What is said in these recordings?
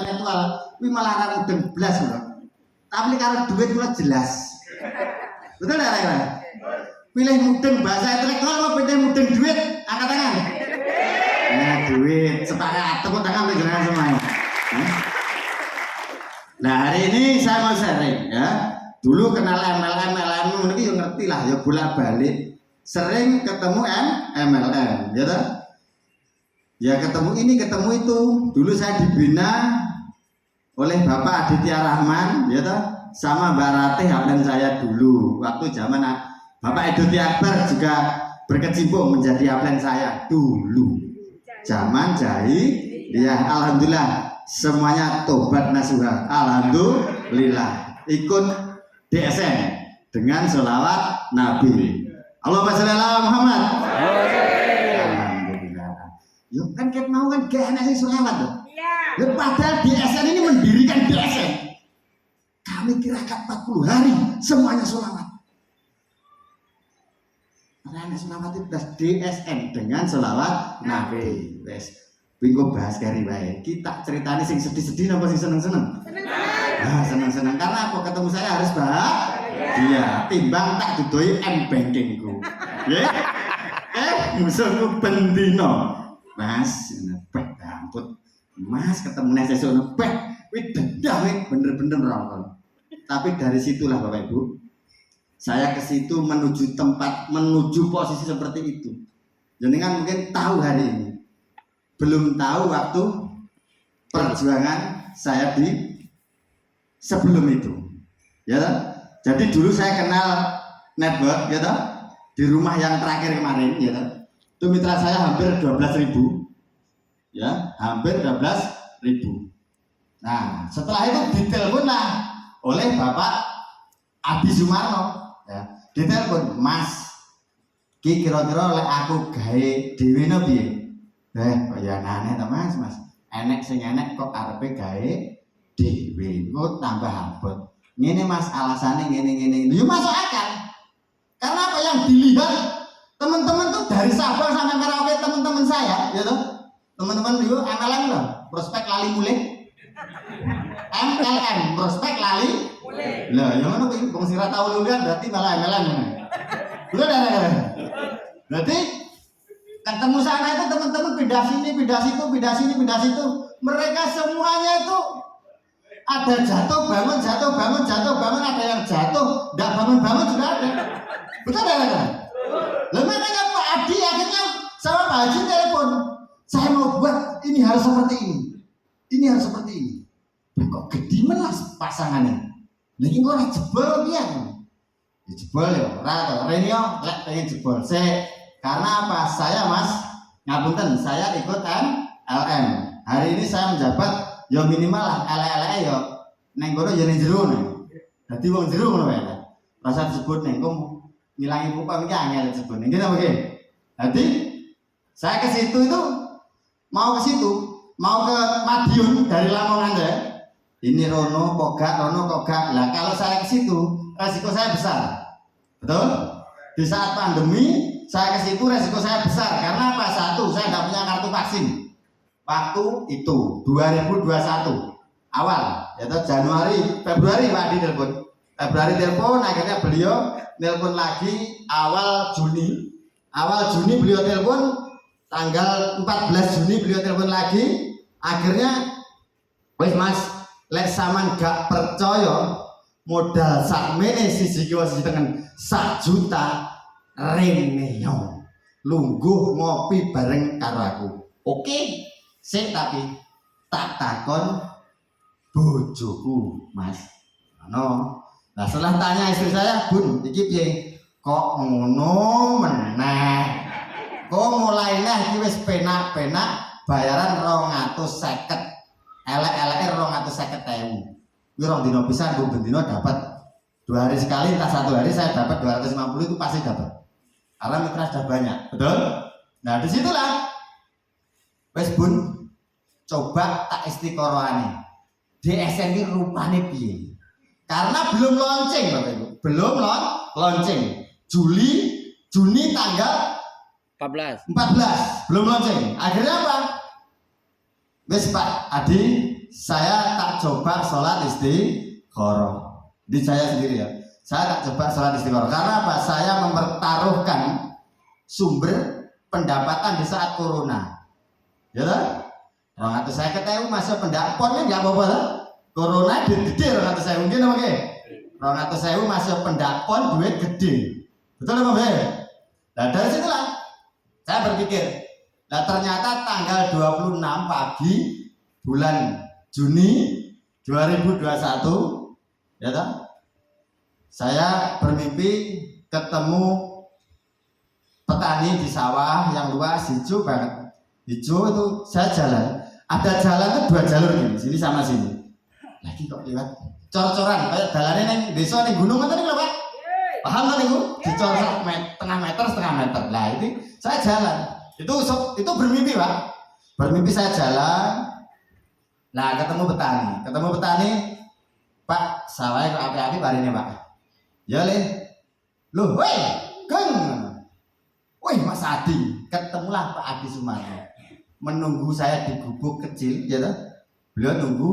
intelektual, kuwi malah ra mudeng blas lho. Tapi karo duit kula jelas. Betul enggak kira? Pilih mudeng bahasa intelektual apa pilih mudeng duit? Angkat tangan. Nah, duit sepakat tepuk tangan untuk jenengan semuanya. Nah, hari ini saya mau sharing ya. Dulu kenal MLM mungkin yang ngerti lah ya bolak-balik. Sering ketemu MLM, ya toh? Ya ketemu ini, ketemu itu. Dulu saya dibina oleh Bapak Aditya Rahman, ya toh, sama Mbak Ratih abang saya dulu. Waktu zaman Bapak Edoti Akbar juga berkecimpung menjadi abang saya dulu. Zaman ya alhamdulillah semuanya tobat nasuha. Alhamdulillah ikut DSN dengan sholawat Nabi. Allahumma sholli ala Muhammad. Alhamdulillah. Yuk kan kita mau kan gak enak sih sholawat tuh. Iya. Padahal DSN ini mendirikan DSN. Kami kirakan 40 hari semuanya sholawat. Karena sholawat itu DSN dengan sholawat Nabi. Wes, bingung bahas kari baik. Kita ceritanya sing sedih-sedih napa sing seneng-seneng? Nah, seneng-seneng karena apa? Ketemu saya harus bahagia. Timbang tak dudoi M-bankingku. Ya. Musuhku bendino. Mas, nepek ampun. Mas ketemu nek sesuk nepek, kuwi dedah bener-bener rongkon. Tapi dari situlah Bapak Ibu, saya ke situ menuju tempat, menuju posisi seperti itu. Jenengan mungkin tahu hari ini. Belum tahu waktu perjuangan saya di sebelum itu, ya toh? Jadi dulu saya kenal network, ya toh? Di rumah yang terakhir kemarin, ya toh? Itu mitra saya hampir 12.000, ya, hampir 12.000. Nah, setelah itu ditelepon lah oleh Bapak Adi Sumarno, ya, ditelepon, Mas, kira-kira oleh aku gawe dhewe no piye? Ya aneh ta Mas, enek sing enek kok arepe gawe dhewe, kok tambah abot. Ngene Mas, alasannya ngene. Ya masuk akal. Karena apa yang dilihat teman-teman tuh dari Sabang sampai Merauke teman-teman saya, ya toh? Teman-teman dulu MLM loh, prospek lali mulih. MLM, prospek lali mulih. Lah, yang mana kuwi wong sing ra tau lungguhan berarti malah MLM. Betul enggak? Berarti ketemu sana itu teman-teman pindah sini, pindah situ. Mereka semuanya itu ada jatuh bangun, ada yang jatuh, enggak bangun juga ada. Betul enggak? Lah makanya Pak Adi akhirnya sama Pak Haji telepon. Saya mau buat ini harus seperti ini. Ini harus seperti ini. Kok gedimen lah pasangannya. Lagi kok ora jebol piye? Ya jebol ya, ora to. Renio lek pengen jebol. Karena apa? Saya Mas, ngapunten, saya ikut MLM. Hari ini saya menjabat ya minimal lah ele-ele ya neng kono ya ning jero nih. Dadi wong jero ngono wae. Rasa disebut neng kono ngilangi muka iki angel disebut. Nggih ta nggih. Dadi saya ke situ itu mau ke Madiun dari Lamongan ya. Ini rono kok gak. Lah kalau saya ke situ resiko saya besar. Betul? Di saat pandemi saya ke situ resiko saya besar karena apa? Satu, saya tidak punya kartu vaksin. Waktu itu 2021 awal, yaitu Februari Pak Adi telepon, akhirnya beliau telepon lagi awal Juni beliau telepon, tanggal 14 Juni beliau telepon lagi, akhirnya wes Mas, lek sampean gak percaya modal sakmene siji kiwa siji tengen 1 juta Reneo lungguh ngopi bareng karo aku. Oke, sik tapi tak takon bojoku, Mas. Nah, setelah tanya istri saya, Bun, iki piye? Kok ngono meneh? Kok mulainya iki wis penak-penak bayaran 250. Elek-eleke 250.000. Kuwi rong dina pisan Bu bendina dapat 2 hari sekali, entah 1 hari saya dapat 250 itu pasti dapat. Karena mitra sudah banyak, betul? Nah disitulah wes Bun, coba tak istiqorohane DSN ini rupane piye? Karena belum launching Bapak Ibu, belum launching. Juni tanggal 14 belum launching. Akhirnya apa? Wes Pak Adi, saya tak coba sholat istiqoroh. Di saya sendiri ya. Saya tak coba sholat istiqoroh. Karena apa? Saya mempertaruhkan sumber pendapatan di saat corona. Ya kan? Orang atau saya ketemu masa pendapatnya nggak apa-apa lah. Corona gede orang atau saya mungkin oke. Orang atau saya masa pendapat duit gede. Betul apa Be? Nah dari situlah saya berpikir. Nah ternyata tanggal 26 pagi bulan Juni 2021 ya kan? Saya bermimpi ketemu petani di sawah yang luas hijau banget. Hijau itu saya jalan. Ada jalan itu 2 jalur gini, sini sama sini. Lagi kok lewat cor-coran kayak jalannya neng desa neng gunung kan lho Pak. Paham kan niku? Dicor setengah meter. Lah itu saya jalan. Itu bermimpi Pak. Bermimpi saya jalan. Nah ketemu petani. Pak sawahnya kok api-api hari ini Pak. Ya le. Loh, woi, geng. Woi Mas Adi, ketemulah Pak Adi Sumarno. Menunggu saya di gubuk kecil, ya toh? Beliau nunggu.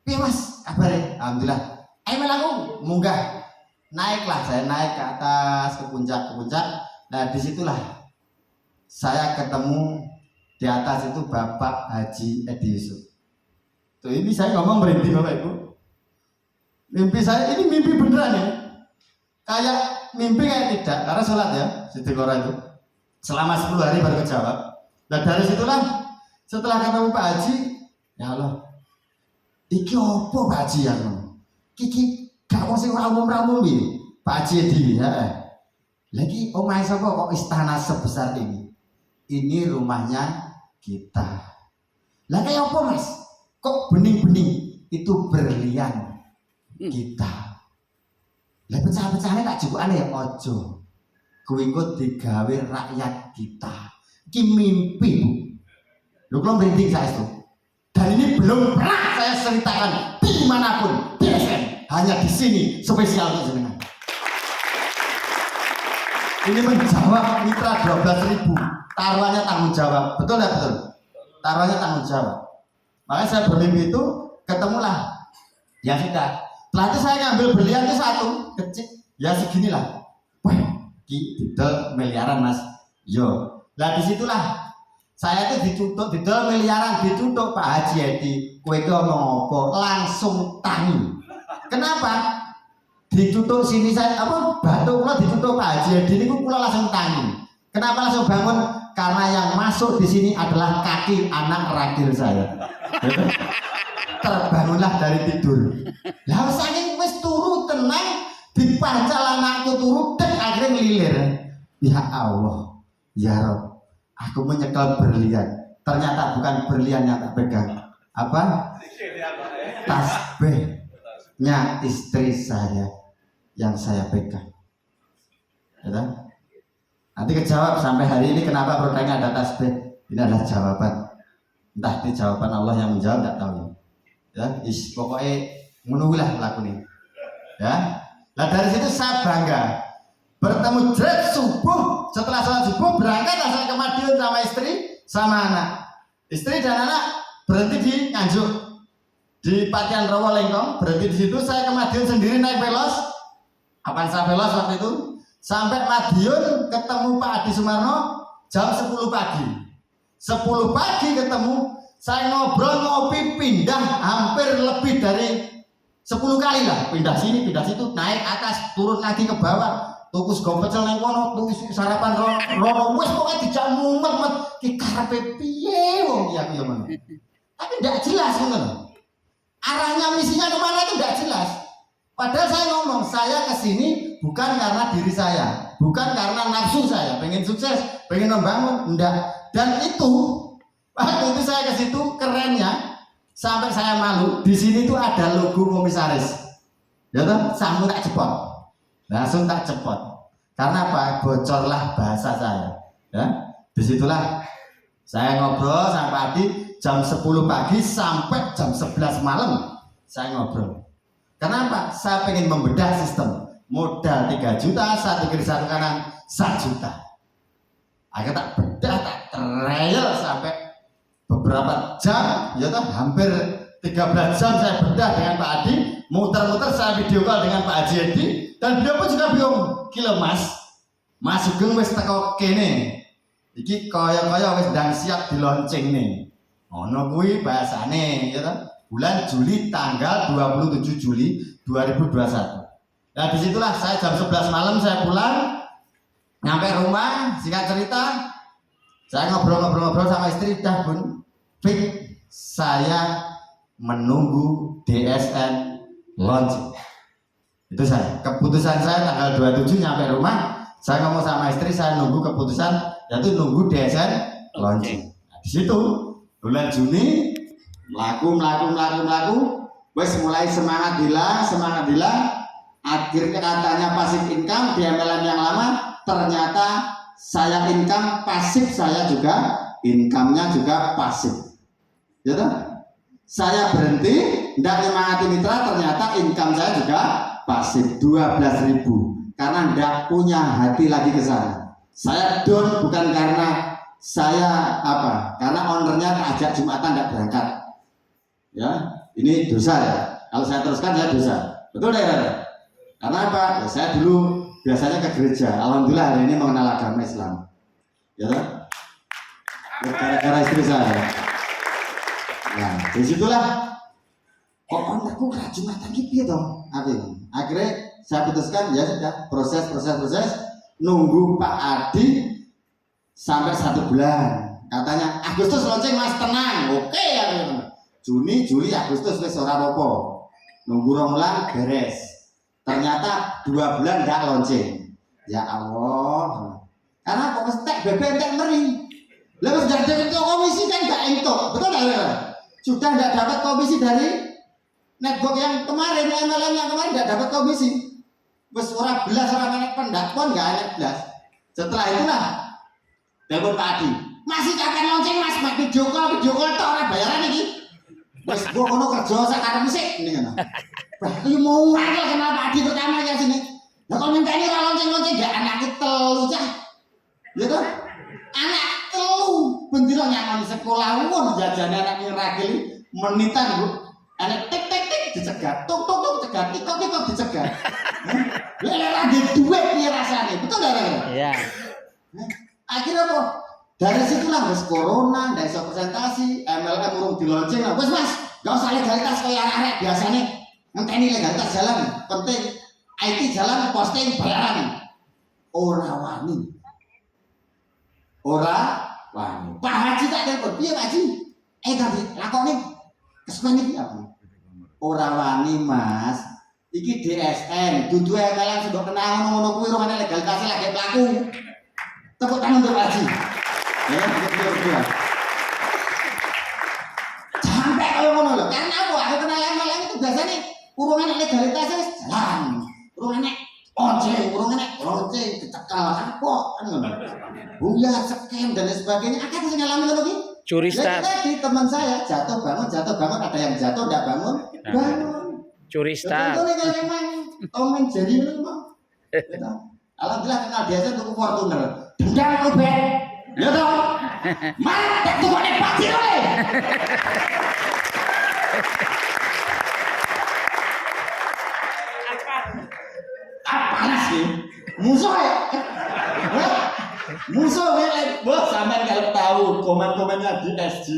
Piye Mas, kabarnya? Alhamdulillah. Ayo melaku, munggah. Naiklah, saya naik ke atas, ke puncak. Nah disitulah saya ketemu di atas itu Bapak Haji Edi Yusuf. Tuh ini saya ngomong berhenti Bapak Ibu. Mimpi saya ini mimpi beneran ya. Kayak mimpi kayak tidak, karena sholat ya istiqoroh itu selama 10 hari baru kejawab. Nah dari situlah setelah ketemu Pak Haji, ya Allah, iki opo Pak Haji yang kiki gak mau sing umum ini Pak Haji Edi ya. Lagi omahe sapa kok istana sebesar ini? Ini rumahnya kita. Lah kayak apa Mas? Kok bening-bening itu berlian kita. Lah pecah-pecahane tak jupukane ya ojo. Kuwi engko digawe rakyat kita. Iki mimpi Bu. Lho kula merinding saestu. Dan ini belum pernah saya ceritakan dimanapun di SM. Hanya di sini spesial untuk jenengan. Ini menjawab mitra 12.000. Taruhannya tanggung jawab. Betul ya betul? Taruhannya tanggung jawab. Makanya saya bermimpi itu ketemulah. Ya sudah. Setelah itu saya ngambil berlian itu 1 kecil. Ya seginilah. Wah, didol miliaran Mas. Yo. Lah disitulah saya itu ditutup didol miliaran ditutup Pak Haji Edi. Kowe iki ngomong apa? Langsung tangi. Kenapa? Ditutup sini saya apa batu kula ditutup Pak Haji Edi niku kula langsung tangi. Kenapa langsung bangun? Karena yang masuk di sini adalah kaki anak ragil saya. Terbangunlah dari tidur. Lah saking wis turu tenang dipancal anakku turu dan akhirnya ngelilir. Ya Allah, ya Rob, aku menyekel berlian. Ternyata bukan berlian yang tak pegang. Apa? Tasbihnya istri saya yang saya pegang. Ya, nanti kejawab sampai hari ini kenapa produknya ada tasbih. Ini adalah jawaban. Entah itu jawaban Allah yang menjawab, tidak tahu. Ya, pokoknya menunggulah laku nih. Ya, nah dari situ saya bangga. Bertemu jret subuh, setelah sholat subuh berangkat saya ke Madiun sama istri, sama anak. Istri dan anak berhenti di Nganjuk, di Patian Rowo Lengkong. Berhenti di situ, saya ke Madiun sendiri naik velos. Avanza velos waktu itu. Sampai Madiun ketemu Pak Adi Sumarno jam 10 pagi. 10 pagi ketemu, saya ngobrol ngopi pindah hampir lebih dari 10 kali lah. Pindah sini, pindah situ, naik atas, turun lagi ke bawah. Tuku sego pecel nang kono, tuku sarapan rono, wis pokoke dijak mumet-met ki karepe piye wong iki aku ya men. Tapi ndak jelas ngono. Arahnya misinya kemana itu ndak jelas. Padahal saya ngomong, saya kesini bukan karena diri saya, bukan karena nafsu saya, pengen sukses, pengen membangun, enggak. Dan itu, waktu itu saya ke situ kerennya, sampai saya malu. Di sini tuh ada logo komisaris, ya toh, sanggup tak cepot, langsung tak cepot. Karena apa? Bocorlah bahasa saya. Ya, disitulah saya ngobrol sama Pak Adi jam 10 pagi sampai jam 11 malam saya ngobrol. Kenapa? Saya pengen membedah sistem. Modal 3 juta, 1 kiri 1 kanan 1 juta. Akhirnya tak bedah, tak trial sampai beberapa jam, ya toh, hampir 13 jam saya bedah dengan Pak Adi, muter-muter saya video call dengan Pak Haji Edi, dan beliau pun juga bingung, kilo Mas Sugeng wis teko kene. Iki kaya-kaya wis ndang siap dilonceng nih. Ono kuwi bahasane, ya toh, bulan Juli tanggal 27 Juli 2021. Nah disitulah saya jam 11 malam saya pulang, nyampe rumah, singkat cerita, saya ngobrol-ngobrol sama istri, dah Bun, fix saya menunggu DSN launching. Itu saya, keputusan saya tanggal 27 nyampe rumah, saya ngomong sama istri, saya nunggu keputusan, yaitu nunggu DSN launching. Nah, di situ bulan Juni melaku, wes mulai semangat hilang, akhirnya katanya pasif income di MLM yang lama, ternyata saya income pasif, saya juga income-nya juga pasif. Ya toh? Saya berhenti, tidak menyemangati mitra, ternyata income saya juga pasif 12.000 karena tidak punya hati lagi ke sana. Saya down bukan karena saya karena ownernya ajak Jumatan tidak berangkat. Ya, ini dosa ya. Kalau saya teruskan saya dosa. Betul ya? Karena apa? Ya, saya dulu biasanya ke gereja. Alhamdulillah hari ini mengenal agama Islam. Ya toh? Gara-gara istri saya. Nah, disitulah kok aku Jumatan gitu toh. Akhirnya saya putuskan ya sudah proses nunggu Pak Adi sampai 1 bulan. Katanya Agustus launching Mas, tenang. Oke ya. Juni, Juli, Agustus wis ora apa-apa. Nunggu 2 bulan beres. Ternyata 2 bulan enggak launching. Ya Allah. Karena kok stek BB entek meri. Lah wis enggak dapat komisi kan enggak entuk. Betul enggak? Sudah enggak dapat komisi dari network yang kemarin, MLM yang kemarin enggak dapat komisi. Wis ora belas ora menek pendakwan enggak enek belas. Setelah itulah telepon Pak Adi. Masih kapan launching Mas? Video call tok ora bayaran iki. Wis gua kono kerja sekarang musik ini kan. Wah, aku mau ngangel kenapa Adi pertama ya sini. Lah kalau minta ini launching gak anakku telu cah. Ya toh? Anak telu bendino nyangoni sekolah wong jajane anake ragil menitan Bu. Anak tik dicegat, tuk cegat, tik dicegat. Lah ora duwe piye rasane? Betul enggak? Iya. Akhirnya apa? Dari situlah wis corona, ndak iso presentasi, MLM urung di launching. Wis Mas, enggak usah legalitas kaya arek biasane. Ngenteni legalitas jalan, penting IT jalan posting bayaran. Ora wani. Pak Haji tak telepon, piye Pak Haji? Tadi lakone kesuwen iki apa? Ora wani Mas. Iki DSN, dudu MLM sing mbok kenal ngono kuwi rungane legalitas lagi pelaku. Tepuk tangan untuk Pak Haji. Ya, betul. Sampai kalau ngono lho, karena apa? Aku kenal MLM itu biasanya urungan legalitasnya jalan, urungan lonceng, dicekal apa kan ngono. Buya, scam dan lain sebagainya. Akeh sing ngalami ngono ki. Curi start. Tadi teman saya jatuh bangun, ada yang jatuh enggak bangun. Curi start. Itu kalau memang Tom and Jerry itu memang. Alhamdulillah kenal biasa tuku Fortuner. Dendam aku ben. Ya toh. Mana tak tukone pati oleh. Panas sih. Musuh ya. Musuh milik bos sampean kalau tahu komen-komennya di SG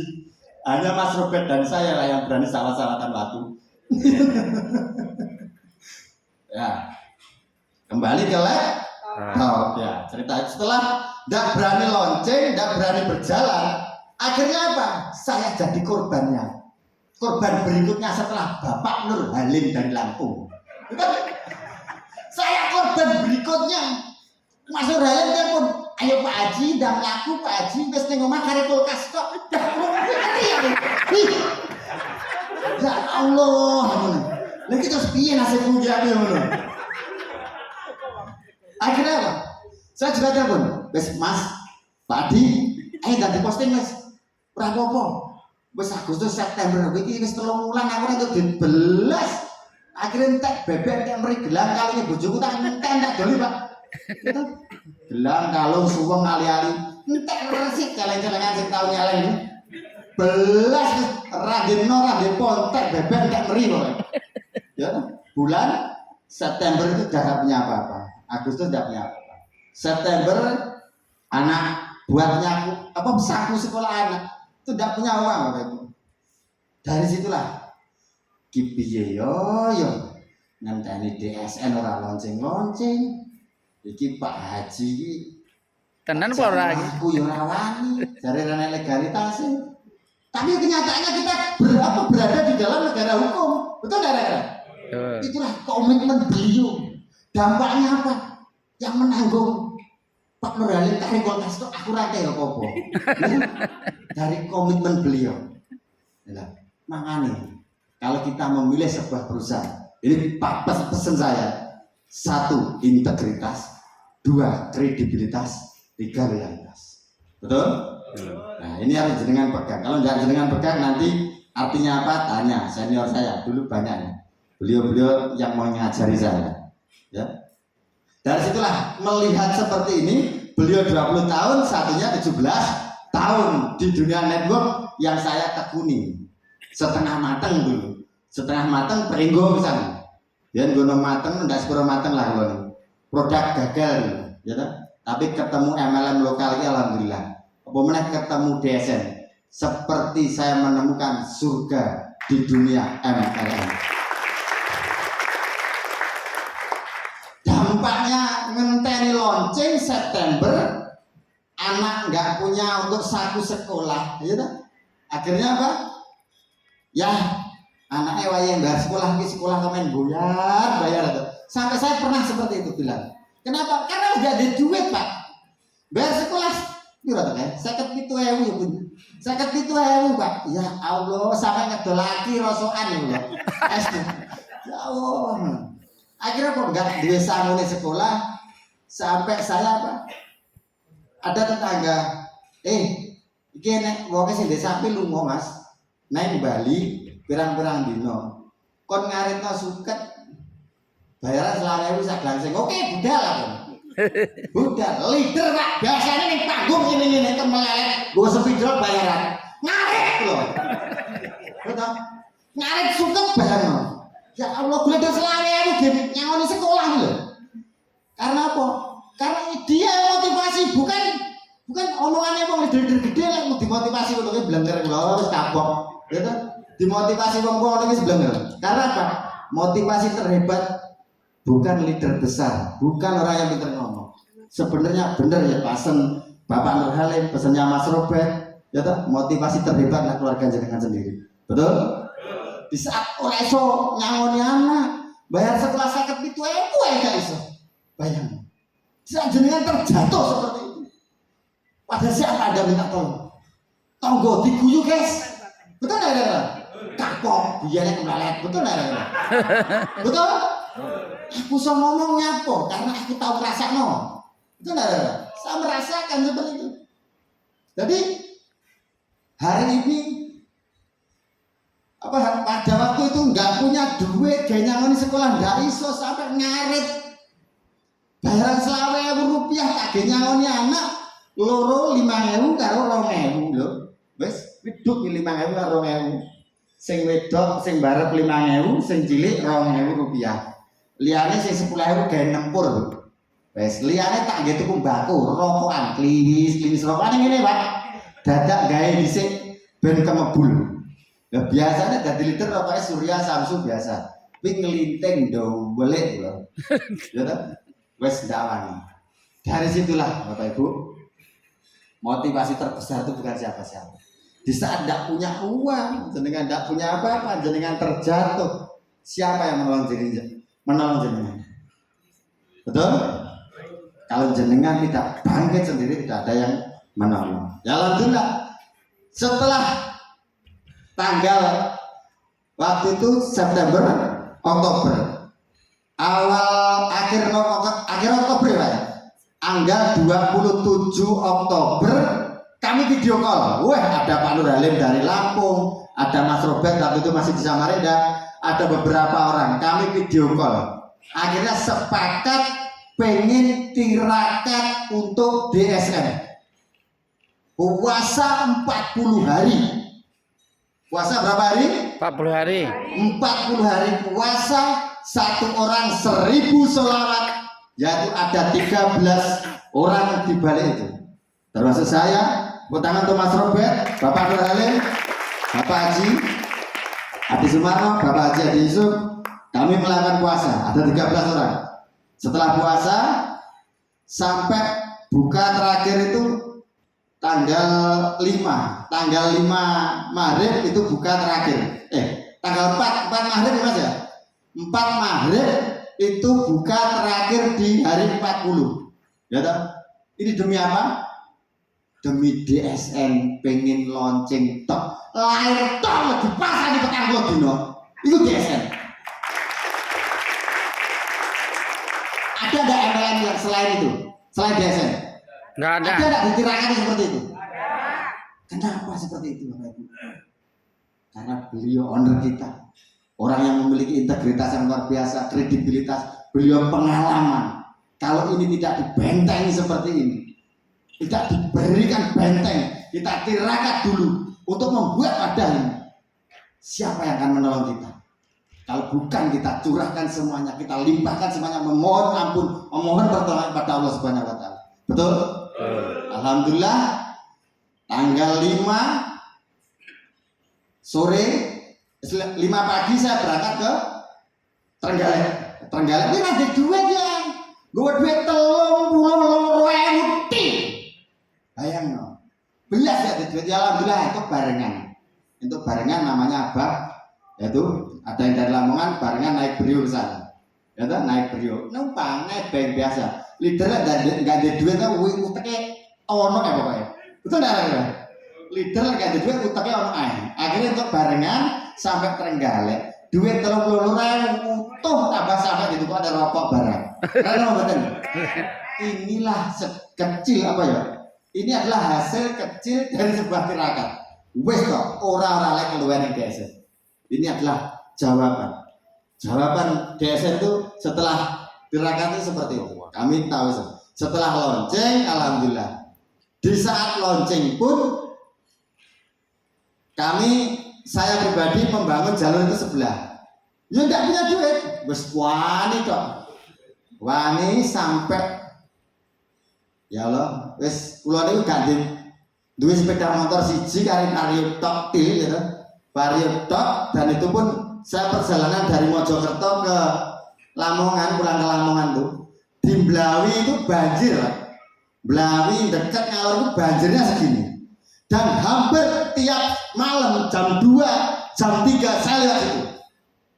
hanya Mas Robert dan saya lah yang berani salah-salahkan waktu. Ya. Kembali ke laptop ya. Cerita setelah tidak berani launching, tidak berani berjalan, akhirnya apa? Saya jadi korbannya. Korban berikutnya setelah Bapak Nur Halim dari Lampung. Saya korban berikutnya. Mas Nur Halim telepon, ayo Pak Haji, ndang laku Pak Haji, wis ning omah kare kulkas kok. Ya Allah, ngono. Lha iki terus piye nasibmu ki aku ngono. Akhirnya apa? Saya juga telepon, wis Mas, Pak Adi, ayo ganti posting wis. Ora apa-apa. Wis Agustus September iki wis 3 wulan aku ora entuk dibelas. Akhirnya entek bebek entek meri gelang kali bojoku tak entek doli, Pak. Gelang kalung suweng ali-ali entek resik kaleng-kalengan sing tau nyaleni. belas Raden Pontek bebek nggak meri pokoknya. Ya, bulan September itu udah nggak punya apa-apa. Agustus nggak punya apa-apa. September anak buatnya apa saku sekolah anak itu nggak punya uang apa itu. Dari situlah kipiye yo ngenteni DSN ora lonceng-lonceng. Iki Pak Haji iki tenan apa ora iki? Aku yo ora wani, jare ora legalitas. Tapi kenyataannya kita berada di dalam negara hukum. Betul enggak? Itulah komitmen beliau. Dampaknya apa? Yang menanggung Pak Nurhalim tarik kontes itu aku rate ya apa-apa. Dari komitmen beliau. Nah, makanya kalau kita memilih sebuah perusahaan, ini pesan saya. 1. Integritas, 2. Kredibilitas, 3. Loyalitas. Betul? Nah, ini harus jenengan pegang. Kalau nggak jenengan pegang nanti artinya apa? Tanya senior saya dulu banyak. Beliau-beliau yang mau ngajari saya. Ya. Dari situlah melihat seperti ini, beliau 20 tahun, satunya 17 tahun di dunia network yang saya tekuni. Setengah mateng dulu. Setengah mateng peringgo misalnya. Ya gono mateng ndak sepuro mateng lah gono. Produk gagal ya toh. Tapi ketemu MLM lokal ini alhamdulillah. Apa meneh ketemu DSN. Seperti saya menemukan surga di dunia MLM. Dampaknya ngenteni lonceng September anak nggak punya untuk saku sekolah ya toh. Akhirnya apa? Ya anaknya wayang bayar sekolah ke sekolah komen bayar itu. Sampai saya pernah seperti itu bilang. Kenapa? Karena nggak ada duit pak. Bayar sekolah, berapa kan? 57.000 ya bun. 57.000 pak. Ya Allah, sampai ngedol lagi rosokan ya. Ya Allah. Akhirnya kok nggak duit sangune sekolah. Sampai saya apa? Ada tetangga. Iki nek wong sing desa pi lunga mas. Naik Bali. Pirang-pirang dino kon ngaritno suket bayaran 1.000 sak langsing oke budal aku budal leader pak biasanya ning panggung ini kan melelet gue sepidol bayaran ngarit loh betul ngarit suket bayaran ya Allah gue udah 1.000 gini nyangoni sekolah loh karena apa? Karena dia motivasi bukan omongannya mau leader gede lah mau dimotivasi untuk bilang dari lo harus kapok gitu dimotivasi wong-wong ini sebenarnya. Karena apa? Motivasi terhebat bukan leader besar, bukan orang yang pintar ngomong. Sebenarnya benar ya pasen Bapak Nurhalim, pesannya Mas Robert, ya toh motivasi terhebat lah keluarga jenengan sendiri. Betul? Di saat orang iso nyangoni anak, bayar sekolah 57.000 gak iso. Bayang. Di saat jenengan terjatuh seperti itu. Pada siapa Anda minta tolong? Tonggo diguyu guys. Betul enggak? Kapok, biarnya kembali, betul nggak? Betul? Aku so ngomong nyapo karena aku tahu rasa no, betul nggak? Saya merasakan seperti itu. Jadi hari ini apa pada waktu itu nggak punya duit, gaya nyangoni sekolah nggak iso sampai ngarit bayaran 1.000 rupiah tak gaya nyangoni anak loro 5.000 karo 2.000 loh, wes hidup 5.000 karo 2.000. Sing wedok sing barep 5.000, sing cilik 2.000 rupiah. Liyane sing 10.000 gawe nempur. Wes liyane tak nggih tuku mbako, rokokan, klinis rokokan ngene, Pak. Dadak gawe dhisik ben kemebul. Lah biasane dadi liter rokoke Surya Samsu biasa. Kuwi nglinting ndowelik lho. Ya ta? Wes ndawani. Dari situlah Bapak Ibu. Motivasi terbesar itu bukan siapa-siapa. Di saat tidak punya uang, jenengan tidak punya apa-apa, jenengan terjatuh. Siapa yang menolong jenengan? Menolong jenengan. Betul? Kalau jenengan tidak bangkit sendiri, tidak ada yang menolong. Ya alhamdulillah. Setelah tanggal waktu itu September, Oktober, akhir Oktober ya, tanggal 27 Oktober. Kami video call, wah ada Pak Nurhalim dari Lampung, ada Mas Robert waktu itu masih di Samarinda, ada beberapa orang, kami video call. Akhirnya sepakat pengen tirakat untuk DSN. Puasa 40 hari, Puasa berapa hari? 40 hari. 40 hari puasa, satu orang 1000 sholawat, yaitu ada 13 orang di balik itu. Termasuk saya, tepuk tangan untuk Mas Robert, Bapak Nur Halim, Bapak Haji Adi Sumarno, Bapak Haji Adi Yusuf. Kami melakukan puasa, ada 13 orang. Setelah puasa sampai buka terakhir itu tanggal 5 Maret itu buka terakhir. Tanggal 4 Maret ya Mas ya? 4 Maret itu buka terakhir di hari 40. Ya toh? Ini demi apa? Demi DSN pengen launching tok. Lahir tok dipasang di petang dino. Itu DSN. Ada enggak MLM yang selain itu? Selain DSN? Nggak ada. Ada enggak ditirakan seperti itu? Kenapa seperti itu Bapak Ibu? Karena beliau owner kita, orang yang memiliki integritas yang luar biasa, kredibilitas, beliau pengalaman. Kalau ini tidak dibentengi seperti ini, tidak diberikan benteng, kita tirakat dulu untuk membuat wadah ini, siapa yang akan menolong kita? Kalau bukan kita curahkan semuanya, kita limpahkan semuanya, memohon ampun, memohon pertolongan pada Allah Subhanahu wa taala. Betul? Alhamdulillah tanggal 5 sore 5 pagi saya berangkat ke Trenggalek. Trenggalek ini ada duit ya. Gue duit 30.000 tim. Bayang no. Belas ya duit. Ya alhamdulillah itu barengan. Itu barengan namanya Abah. Yaitu ada yang dari Lamongan barengan naik Brio ke sana. Ya tuh naik Brio. Numpang naik bank biasa. Leadernya enggak ada duit kan uteknya ono ya pokoknya. Betul enggak ya? Leader enggak ada duit uteknya ono ae. Akhirnya untuk barengan sampai Trenggalek. Duit 30.000 utuh tambah sampai di tukang ada rokok barang. Karena betul. Inilah kecil apa ya? Ini adalah hasil kecil dari sebuah tirakat. Wes kok orang-orang lain keluar di DSN. Ini adalah jawaban. Jawaban DSN itu setelah tirakat itu seperti itu. Kami tahu setelah lonceng, alhamdulillah. Di saat lonceng pun saya pribadi membangun jalur itu sebelah. Ya enggak punya duit, wes wani kok. Wani sampai ya Allah, wes kula niku ganti duwe sepeda motor siji kari Vario tok til gitu. Vario tok, dan itu pun saya perjalanan dari Mojokerto ke Lamongan, pulang ke Lamongan tuh. Di Blawi itu banjir, Blawi dekat ngalor itu banjirnya segini. Dan hampir tiap malam jam 2, jam 3 saya lihat itu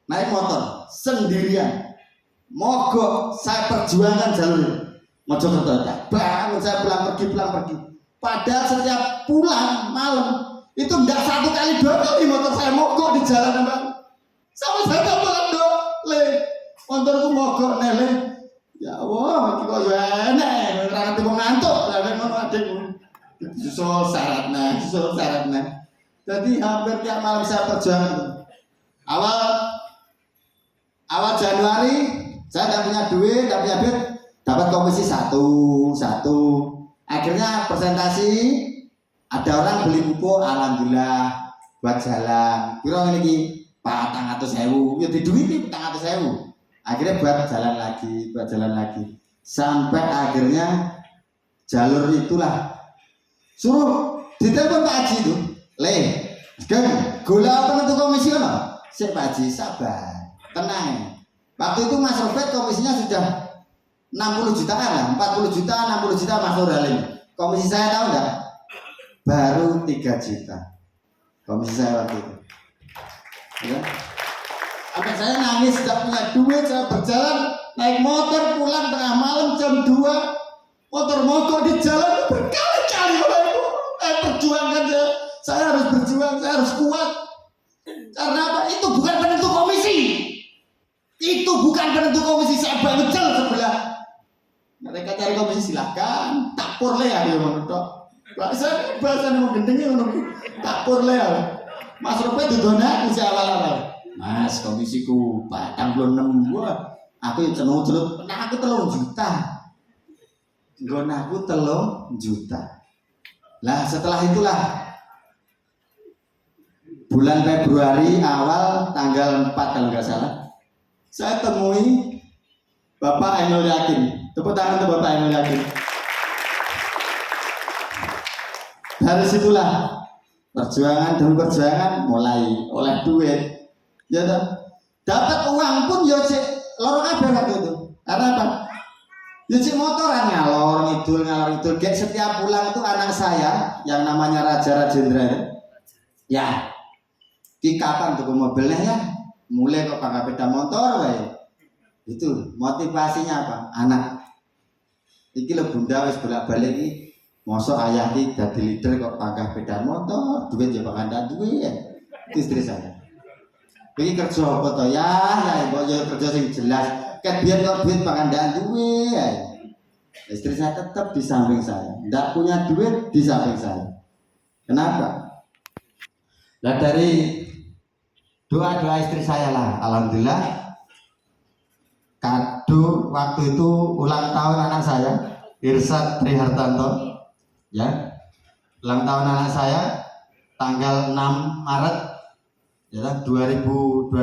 naik motor sendirian mogok, saya perjuangkan jalur ini. Mojokerto bangun saya pulang pergi. Padahal setiap pulang malam itu enggak 1 kali 2 kali motor saya mogok di jalan Bang. Sama saya tak pulang dong, motorku mogok nele. Ya Allah, iki kok yo enek, ora ngerti wong ngantuk, lha ngono adikku. Susul syaratnya. Jadi hampir tiap malam saya perjuangan. Awal Januari saya tidak punya duit, dapat komisi satu. Akhirnya presentasi, ada orang beli buku, alhamdulillah buat jalan. Kira ini 400.000, ya diduiti 400.000. Akhirnya buat jalan lagi, sampai akhirnya jalur itulah suruh ditelepon Pak Haji itu, gula penentu komisi ono, Pak Haji sabar, tenang. Waktu itu Mas Robert komisinya sudah 60 jutaan lah, 40 juta, 60 juta Mas Nur Halim. Komisi saya tahu enggak? Baru 3 juta. Komisi saya waktu itu. Ya. Sampai saya nangis, tidak punya duit, saya berjalan naik motor pulang tengah malam jam 2, motor mogok di jalan berkali-kali Bapak Ibu. Saya perjuangkan, saya harus berjuang, saya harus kuat. Karena apa? Itu bukan penentu komisi. Saya bangun jalan sebelah. Mereka cari komisi silahkan, tak pur ya dia menurut. Bahasa mau gendengnya menurut tak pur ya. Mas Robert didona usia awal-awal. Mas komisiku 46 gua. Aku yang cenut-cenut, nah aku 3 juta. Gonaku 3 juta. Lah setelah itulah bulan Februari awal tanggal 4 kalau nggak salah, saya temui Bapak Ainul Yakin. Tepuk tangan untuk Bapak Ainul Yakin. Dari situlah perjuangan demi perjuangan mulai oleh duit, ya toh. Dapat uang pun yo cek lorong kabeh waktu itu. Karena apa? Yo cek motoran ngalor ngidul. Kayak setiap pulang itu anak saya yang namanya Raja Rajendra ya. Ki kapan tuku mobilnya ya? Mulai kok pakai sepeda motor wae. Itu motivasinya apa? Anak. Iki lho Bunda wis bolak-balik iki. Mosok ayah iki dadi leader kok pakai sepeda motor, duit ya bakal ndak duwe ya. Itu istri saya. Iki kerja apa to ya? Ya kok yo kerja sing jelas. Ket biyen kok duit bakal ndak duwe ya. Istri saya tetap di samping saya. Ndak punya duit di samping saya. Kenapa? Nah dari doa-doa istri saya lah, alhamdulillah kado waktu itu ulang tahun anak saya Irsad Trihartanto ya, ulang tahun anak saya tanggal 6 Maret ya 2022.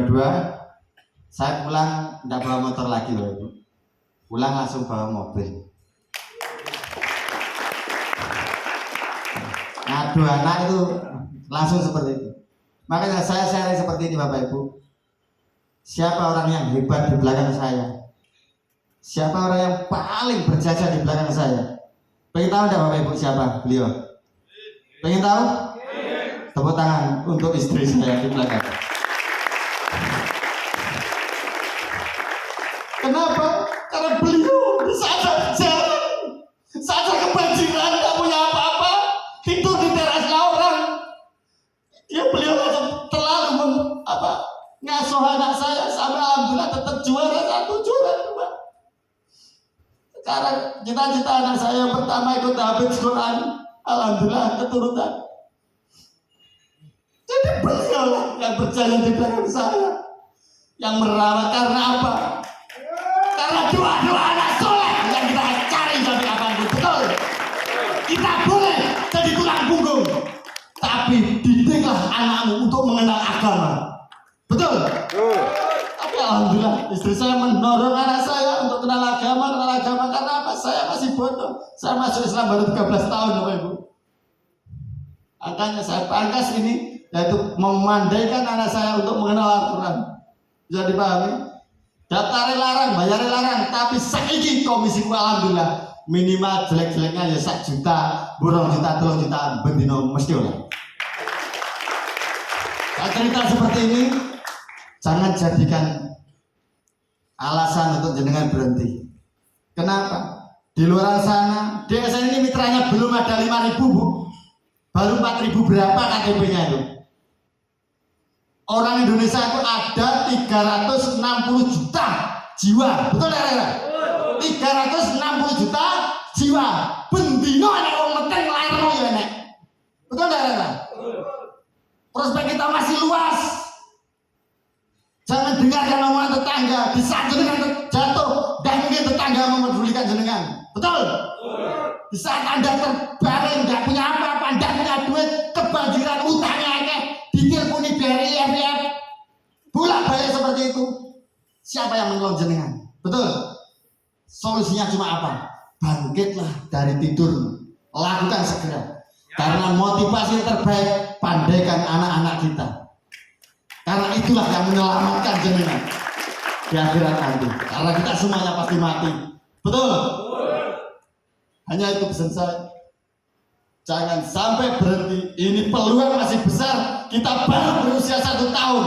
Saya pulang tidak bawa motor lagi loh Ibu, pulang langsung bawa mobil. Ngadu anak itu langsung seperti itu. Makanya saya share seperti ini Bapak Ibu. Siapa orang yang hebat di belakang saya? Siapa orang yang paling berjasa di belakang saya? Pengen tahu enggak Bapak Ibu siapa beliau? Pengen tahu? Tepuk tangan untuk istri saya di belakang. Kenapa? Karena beliau di saat saya kebanjiran, nggak punya apa-apa, tidur di teras orang. Ya beliau terlalu ngasuh anak saya sampai alhamdulillah tetap juara 1, juara 2. Sekarang cita-cita anak saya yang pertama ikut hafiz Quran, alhamdulillah keturutan. Jadi beliau yang berjalan di belakang saya, yang merawat. Karena apa? Karena doa-doa anak soleh yang kita cari sampai kapanpun. Betul. Kita boleh jadi tulang punggung, tapi didiklah anakmu untuk mengenal agama. Betul? Tapi alhamdulillah istri saya mendorong anak saya untuk kenal agama. Karena apa? Saya masih bodoh. Saya masuk Islam baru 13 tahun Bapak Ibu. Makanya saya pangkas ini, yaitu memandaikan anak saya untuk mengenal Al-Quran. Bisa dipahami? Daftar larang, bayar larang, tapi saiki komisiku alhamdulillah minimal jelek-jeleknya ya 1 juta, burung juta, 3 juta, bendino mesti oleh. Saya cerita seperti ini, jangan jadikan alasan untuk jenengan berhenti. Kenapa? Di luar sana, DSN ini mitranya belum ada 5.000 Bu, baru 4.000 berapa KTP-nya itu. Orang Indonesia itu ada 360 juta jiwa, betul ya? 360 juta jiwa, bendino nek wong meteng lairno ya nek. Betul ya? Prospek kita masih luas. Jangan dengarkan omongan tetangga, di saat jenengan jatuh, dan mungkin tetangga memedulikan jenengan. Betul? Di saat Anda terbaring, nggak punya apa-apa, nggak punya duit, kebanjiran, utangnya akeh, diteleponi BRI, FF, bolak-balik seperti itu. Siapa yang menolong jenengan? Betul? Solusinya cuma apa? Bangkitlah dari tidur, lakukan segera. Karena motivasi terbaik, pandaikan anak-anak kita. Karena itulah yang menyelamatkan jenengan di akhirat nanti. Karena kita semuanya pasti mati. Betul? Hanya itu pesan saya. Jangan sampai berhenti. Ini peluang masih besar. Kita baru berusia 1 tahun.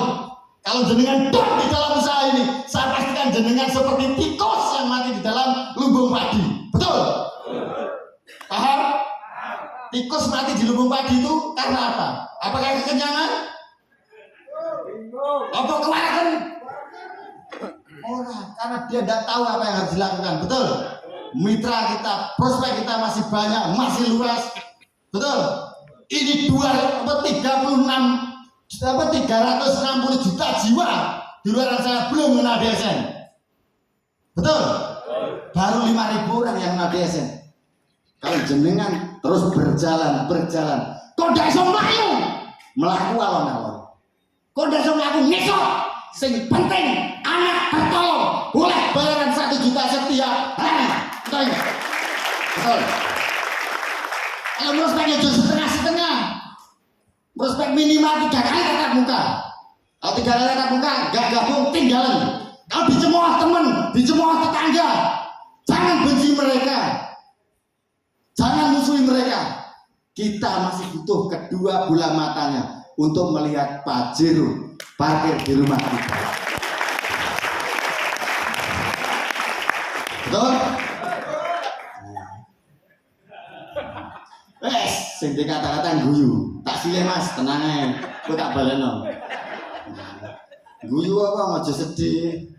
Kalau jenengan dok di dalam usaha ini, saya pastikan jenengan seperti tikus yang mati di dalam lumbung padi. Betul? Paham? Tikus mati di lumbung padi itu karena apa? Apakah kekenyangan? Apa kewarakan? Orang, karena dia tidak tahu apa yang harus dilakukan. Betul? Mitra kita, prospek kita masih banyak, masih luas. Betul? Ini 360 juta jiwa di luar sana belum mengenal DSN. Betul? Baru 5.000 orang yang mengenal DSN. Kalau jenengan terus berjalan, kok tidak bisa melayu, melaku alon-alon. Kok ndak iso mlaku ngesot. Sing penting anak bertolong. Boleh bayaran 1 juta setiap hari. Betul. Betul. Kalau prospek ya setengah-setengah. Prospek minimal 3 kali tatap muka. Kalau 3 kali tatap muka, gak gabung tinggalan. Kalau dicemooh temen, dicemooh tetangga, jangan benci mereka. Jangan musuhi mereka. Kita masih butuh kedua bola matanya untuk melihat Pajero parkir di rumah kita. Betul? Sing kata-kata guyu, tak silih Mas, tenang ae. Kok tak baleno. Guyu apa aja sedih.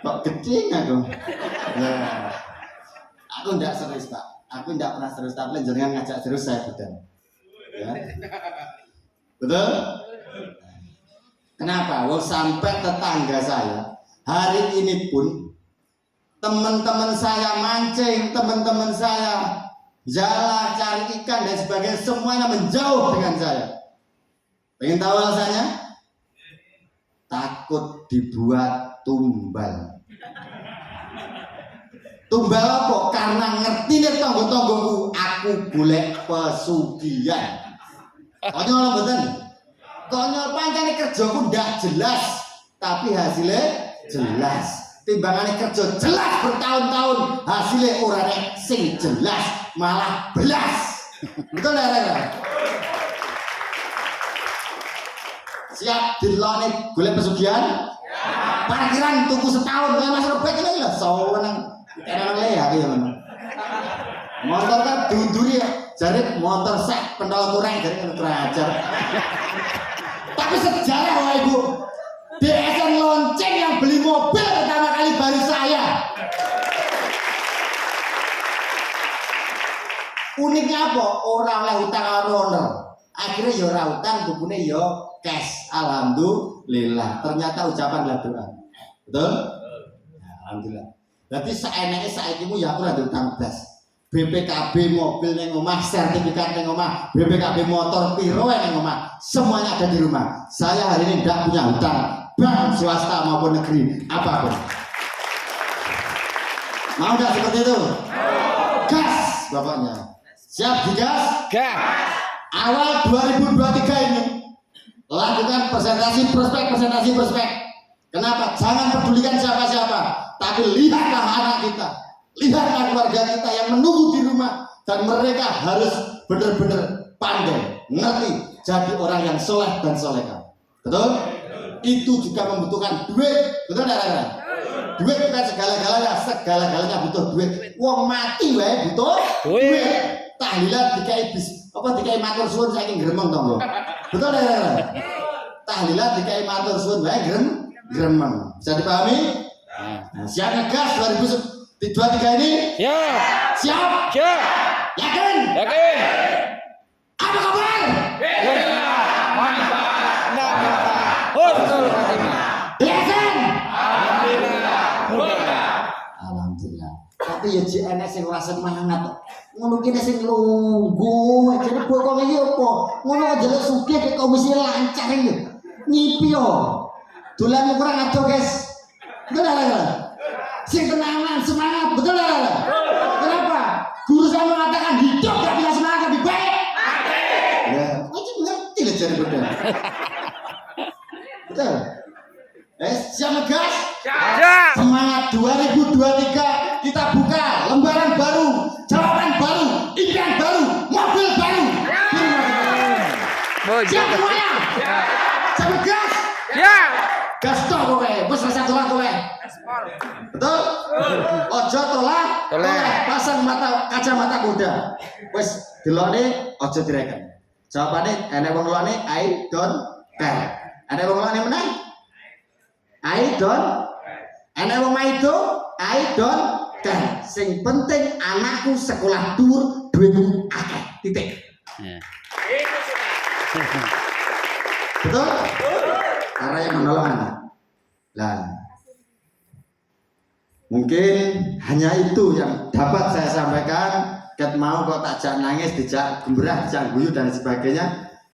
Kok gedeng aku. Nah. Aku ndak serius, Pak. Aku ndak pernah serius, tapi jenengan ngajak serius saya betul. Ya. Betul? Kenapa? Wong sampai tetangga saya hari ini pun teman-teman saya mancing, teman-teman saya jalan cari ikan dan sebagainya, semuanya menjauh dengan saya. Pengen tahu alasannya? Takut dibuat tumbal. Tumbal apa? Karena ngerti nih tonggo-tonggoku, aku golek pesugihan. Konyol mboten? Konyol pancene kerjaku ndak jelas, tapi hasilnya jelas. Timbangannya kerja jelas bertahun-tahun, hasilnya ora nek sing jelas, malah belas. Betul ya? Siap dilone golek pesugihan? Parkiran tuku setahun kayak Mas Robert ini lho, saweneng enak le ya iki ngono. Motor kan dunduri ya, jare motor sek pentol kurang jare ngono ajar. Tapi sejarah wae Ibu. DSN lonceng yang beli mobil pertama kali baru saya. Uniknya apa? Orang oleh utang owner. Akhirnya ya ora utang, tukune ya cash. Alhamdulillah. Ternyata ucapan lah doa. Betul? Ya, alhamdulillah. Berarti saeneke saikimu ya aku ora utang blas. BPKB mobil neng omah, sertifikat neng omah, BPKB motor piro neng omah, semuanya ada di rumah. Saya hari ini tidak punya hutang, bank swasta maupun negeri apapun. Mau tidak seperti itu? Gas, bapaknya. Siap digas? Gas. Awal 2023 ini lakukan presentasi prospek. Kenapa? Jangan pedulikan siapa-siapa, tapi lihatlah anak kita. Lihatlah keluarga kita yang menunggu di rumah, dan mereka harus benar-benar pandai, ngerti, jadi orang yang soleh dan soleha. Betul? Itu juga membutuhkan duit. Betul tidak? Duit bukan segala-galanya butuh duit. Wong mati wae butuh duit. Tahlilan dikai dikai matur suwun saking gremeng to. Betul tidak? Tahlilan dikai matur suwun wae gremeng. Bisa dipahami? Nah, siap ngegas 2023 ini? Ya. Siap? Siap. Yakin? Yakin. Apa kabar? Yakin? Alhamdulillah. Tapi ya JNS sing ora semangat. Ngono kene sing lungguh, jane bokong iki opo? Ngono aja lek sugih ke komisi lancar iki. Ngipi yo. Dolan kurang adoh, guys. Betul. Sing tenangan semangat, betul lah. Kenapa? Guru saya mengatakan hidup gak bisa semangat lebih baik. Ya, wajib ngerti lah jadi betul. Betul. Siap ngegas? Siap. Semangat 2023 kita buka lembaran baru, jawaban baru, impian baru, mobil baru. Siap semuanya? Siap ngegas? Siap. Gas tok kowe, wis rasa tolak kowe. Betul? Ojo tolak, pasang kacamata kuda. Wis delokne ojo direken. Jawabane enek wong liyane I don't care. Enek wong liyane meneh I don't. Enek wong maido I don't care. Sing penting anakku sekolah dhuwur, duitku akeh. Titik. Betul? Karena yang menolong anak. Lah, mungkin hanya itu yang dapat saya sampaikan. Ket mau kok takjak nangis, dijak gembrah, dijak guyu dan sebagainya.